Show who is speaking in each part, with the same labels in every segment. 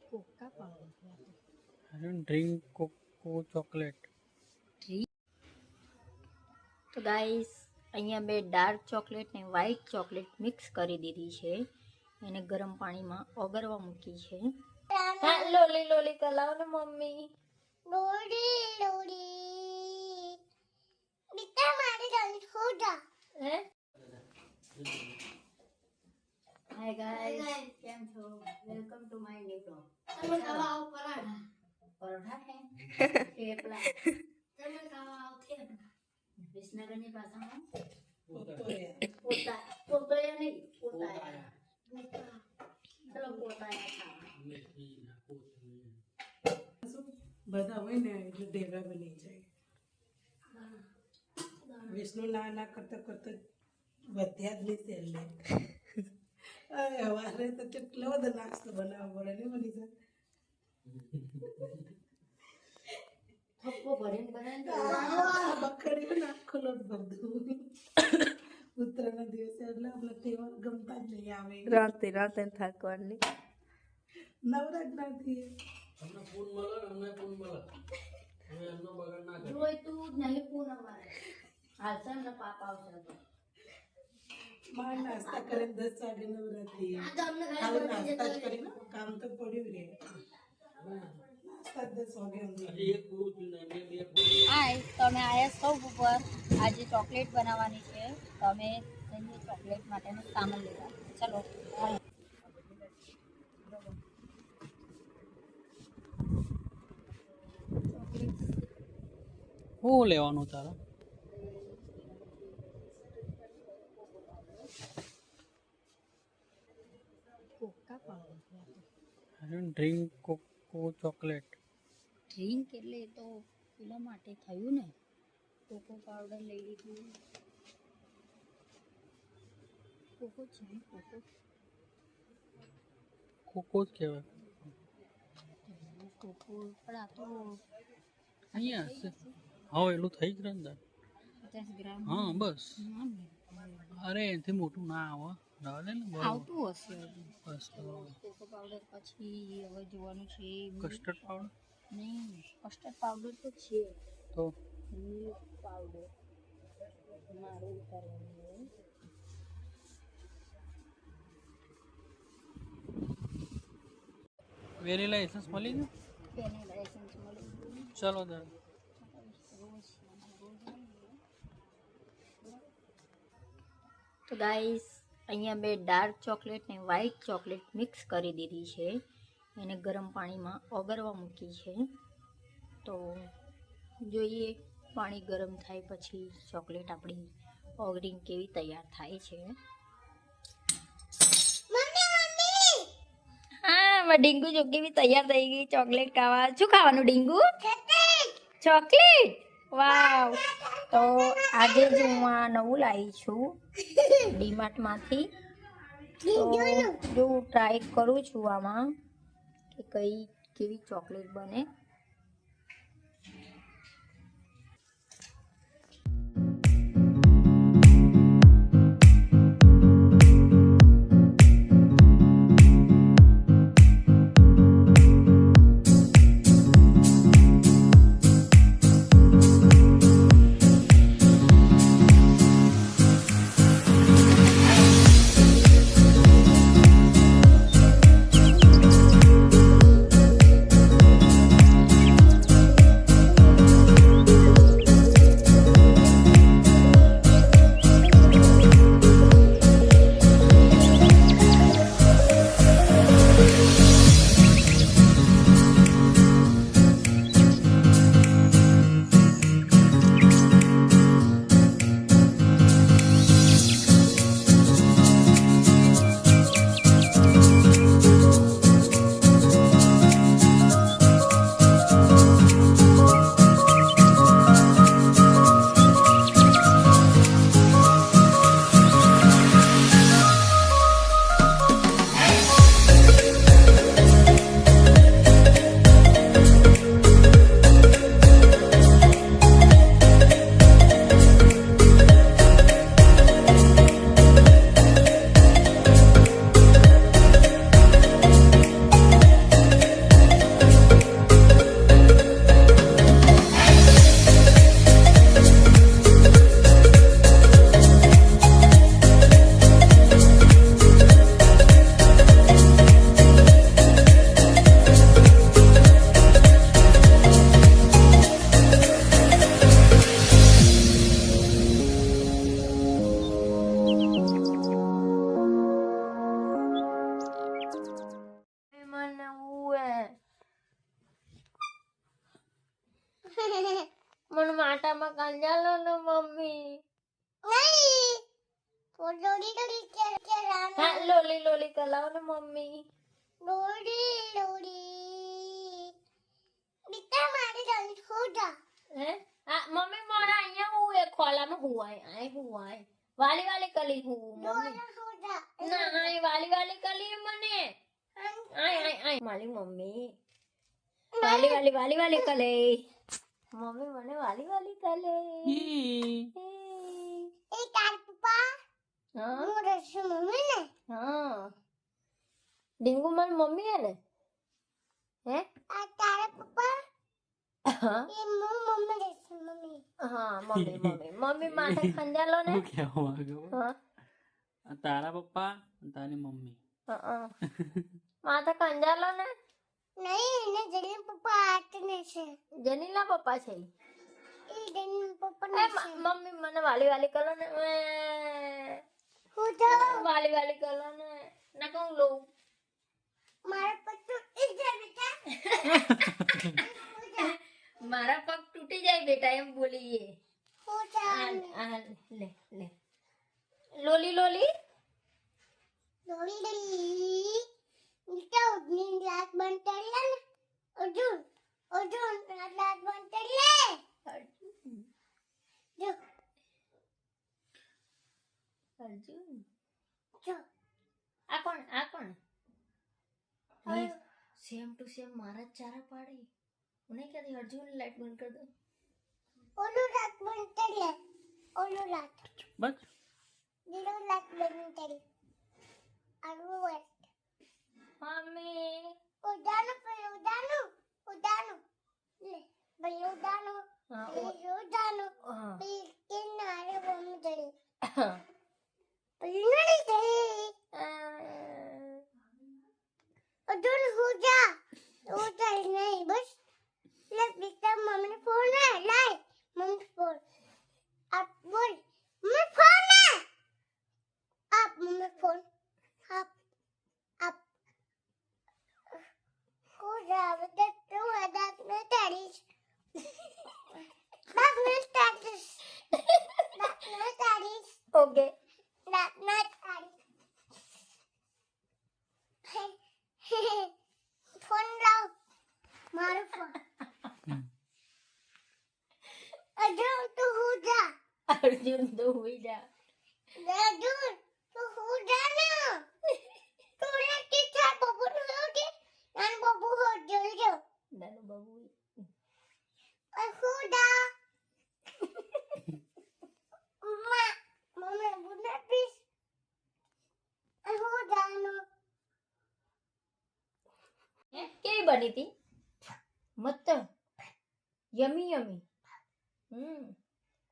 Speaker 1: Coca powder.
Speaker 2: I don't drink Coco chocolate.
Speaker 1: તો guys અહીંયા મેં ડાર્ક ચોકલેટ ને વ્હાઈટ ચોકલેટ મિક્સ કરી દીધી છે. એને ગરમ પાણીમાં ઓગળવા મૂકી છે. હા, લોલી લોલી કલાવ ને મમ્મી.
Speaker 3: લોડી લોડી બીટા મારી જાની હોડા
Speaker 1: હે હાય ગાઈસ, કેમ છો? Welcome to my new blog.
Speaker 3: તમે ખાવા આવો પરાઠા
Speaker 1: પરોઠા હે થેપલા.
Speaker 3: તમે ખાવા આવો થેપલા
Speaker 1: વિસનગરની ભાષામાં
Speaker 2: પોતા
Speaker 1: પોતળિયા નહીં, પોતાયા. ચલો પોતાયા ખાવા.
Speaker 4: બધા હોય ને એટલે ઢેગા બની જાય. વિષ્ણુ ના કરતા કરતા વધ્યા જ નહીં તેલને. અરે હવારે તો કેટલો બધો નાસ્તો બનાવવો પડે ને બની જાય.
Speaker 1: થપ્પો ભરીને બનાવીને
Speaker 4: બકડીને આખો લોટ ભરદું. ઉત્તરાયણના દિવસે એટલે આપણે તહેવાર ગમતા જ નહીં આવે.
Speaker 5: રાતે થાકવાની
Speaker 4: નવરાજ નથી.
Speaker 2: તમને પૂન મળે ને અમને પૂન મળે. હવે એમનો બગાડ ના કરે.
Speaker 1: જોઈતું જ નહીં પૂનમ મારે. હાલશે ને પાપા આવશે તો.
Speaker 4: માર નાસ્તા કરે 10 વાગે નવરાત્રી.
Speaker 3: આ તો અમને
Speaker 4: હાલ નાસ્તા જ કરીને કામ તો પડ્યું રહે. નાસ્તા 10 વાગે ઊંઘી.
Speaker 2: હજી એક પૂરું થયું ને બે પૂરું.
Speaker 1: હાય, તો અમે આયા સ્ટવ ઉપર. આજે ચોકલેટ બનાવવાની છે. તો અમે જઈએ ચોકલેટ માટેનું સામાન લેવા. ચલો.
Speaker 2: શું લેવાનું તારે?
Speaker 1: Coca powder.
Speaker 2: I don't drink Coco chocolate.
Speaker 1: Drink એટલે એ તો પેલા માટે થયું ને. કોકો પાવડર લઈ લીધું. કોકો છે ને, કોકો.
Speaker 2: Coco જ કહેવાય.
Speaker 1: કોકો પણ આ તો
Speaker 2: અહીંયા હશે. હા એટલું થઈ જ રહે ને તાર.
Speaker 1: 50 ગ્રામ.
Speaker 2: હા બસ.
Speaker 1: ના ને.
Speaker 2: અરે એનાથી મોટું ના આવે. રહેવા દે ને બરાબર.
Speaker 1: આવતું હશે હજુ.
Speaker 2: બસ તો
Speaker 1: કોકો પાવડર પછી હવે જોવાનું છે
Speaker 2: કસ્ટર્ડ પાવડર
Speaker 1: નહીં, કસ્ટર્ડ પાવડર તો છે.
Speaker 2: તો
Speaker 1: મિલ્ક પાવડર મારે ઉતારવાનું હોય.
Speaker 2: વેનીલા એસન્સ મળી ગયું.
Speaker 1: વેનીલા એસન્સ મળી ગયું.
Speaker 2: ચલો તારે.
Speaker 1: તો ગાઈસ અહીંયા મેં ડાર્ક ચોકલેટ ને વ્હાઈટ ચોકલેટ મિક્સ કરી દીધી છે. એને ગરમ પાણીમાં ઓગળવા મૂકી છે. તો જોઈએ પાણી ગરમ થાય પછી ચોકલેટ આપણી ઓગળીને કેવી તૈયાર થાય છે. હા, ડીંગુ જો કેવી તૈયાર થઈ ગઈ ચોકલેટ ખાવા. શું ખાવાનું ડીંગુ? ચોકલેટ. વાવ. તો આજે જ હું આ નવું લાવી છું ડીમાર્ટમાંથી. તો જો ટ્રાય કરું છું આમાં કે કેવી ચોકલેટ બને. લોલી કલાવો ને મમ્મી.
Speaker 3: લોડી લોડી બેટા મારી જલ્દી હો જા
Speaker 1: હે આ મમ્મી મારા અહીંયા હું એ ખોલામાં હુવાય આય હુવાય વાલી વાલી કલી હું મમ્મી
Speaker 3: હો જા
Speaker 1: ના આય વાલી વાલી કલી મને આય આય આય મારી મમ્મી વાલી વાલી વાલી વાલી કલે મમ્મી મને વાલી વાલી કલે
Speaker 3: એ તાર પપ્પા
Speaker 1: હા
Speaker 3: હું રસુ મમ્મી ને
Speaker 1: હા ડીંગુ મારી મમ્મી હે ને હે
Speaker 3: આ તારા પપ્પા
Speaker 1: હા
Speaker 3: એ મમ્મી રસુ મમ્મી
Speaker 1: હા મમ્મી મમ્મી મમ્મી માથે ખંજાલો ને
Speaker 2: હું કહેવા માંગુ
Speaker 1: હા
Speaker 2: આ તારા પપ્પા અને તારી મમ્મી
Speaker 1: હા માથે ખંજાલો ને
Speaker 3: નહીં એને જલ્દી પપ્પા આટને છે
Speaker 1: જનીલા પપ્પા છે
Speaker 3: એ જલ્દી પપ્પા
Speaker 1: એ
Speaker 3: ને છે
Speaker 1: મમ્મી મને વાલી વાલી કરો ને
Speaker 3: હો જા
Speaker 1: વાલી વાલી કરો ને ના કહું લઉં
Speaker 3: મારા પપ્પા ઈ જા બેટા
Speaker 1: મારા પગ તૂટી જાય બેટા એમ બોલીએ
Speaker 3: હો જા
Speaker 1: આ લે લે લોલી લોલી
Speaker 3: લોડી લોડી બેટા ઉડની લાત બંધ કરી લે ને અર્જુન અર્જુન લાત બંધ કરી લે જો
Speaker 1: અર્જુન
Speaker 3: જો
Speaker 1: આ કોણ સેમ ટુ સેમ મારા જ ચારા પાડી મને કહેતી અર્જુન લાઈટ બંધ કરી દો
Speaker 3: ઓલું લાત બંધ કરી લે ઓલું લાત
Speaker 2: બસ
Speaker 3: લીલો લાત બંધ કરી આવું હોય
Speaker 1: મમ્મી
Speaker 3: ઉડાનું પેલું ઉડાનું લે પેલું ઉડાનું
Speaker 1: હા
Speaker 3: પેલું ઉડાનું
Speaker 1: હા
Speaker 3: પેલું કિનારે બંધ કરી પેલું નહીં કરી અર્જુન હો જા નહીં બસ લે બેટા મમ્મીને ફોન લાય મમ્મી ફોન આપ બોલ મમ્મી ફોન આપ મમ્મી ફોન આપ આપ હો જા બેટા તું આદાત ને તારીશ દાંત ને તારીશ
Speaker 1: ઓકે
Speaker 3: દાંત ને તારીશ ફોન લાવ મારો ફોન અર્જુન તું હો જા
Speaker 1: અર્જુન તો હોઈ જા
Speaker 3: અર્જુન તું હો જા ના તું રે કે થા બબુ નો કે નાન બબુ હો જલ્દી
Speaker 1: નાનું બાબુ
Speaker 3: હો જા મમ્મી બુના પીસ હો જા નો
Speaker 1: કેવી બની હતી મસ્ત યમી યમી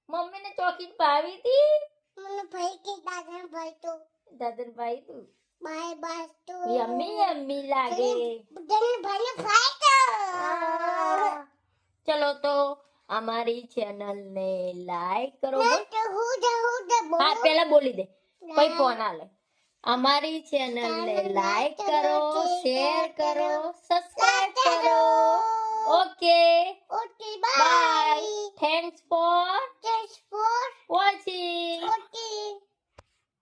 Speaker 1: મમ્મીને ચોકી ભાવી હતી
Speaker 3: મને ભાઈ કે દાદા ભાઈ તો
Speaker 1: દાદન ભાઈ તું
Speaker 3: બાય બાય તો
Speaker 1: યમી યમી લાગે
Speaker 3: બધાને ભાઈને ભાઈ તો
Speaker 1: ચલો તો અમારી ચેનલ ને લાઈક કરો
Speaker 3: ના તો હો જા બોલ
Speaker 1: હા પેલા બોલી દે પછી ફોન આલે અમારી ચેનલ ને લાઈક કરો શેર કરો સબસ્ક્રાઇબ કરો ઓકે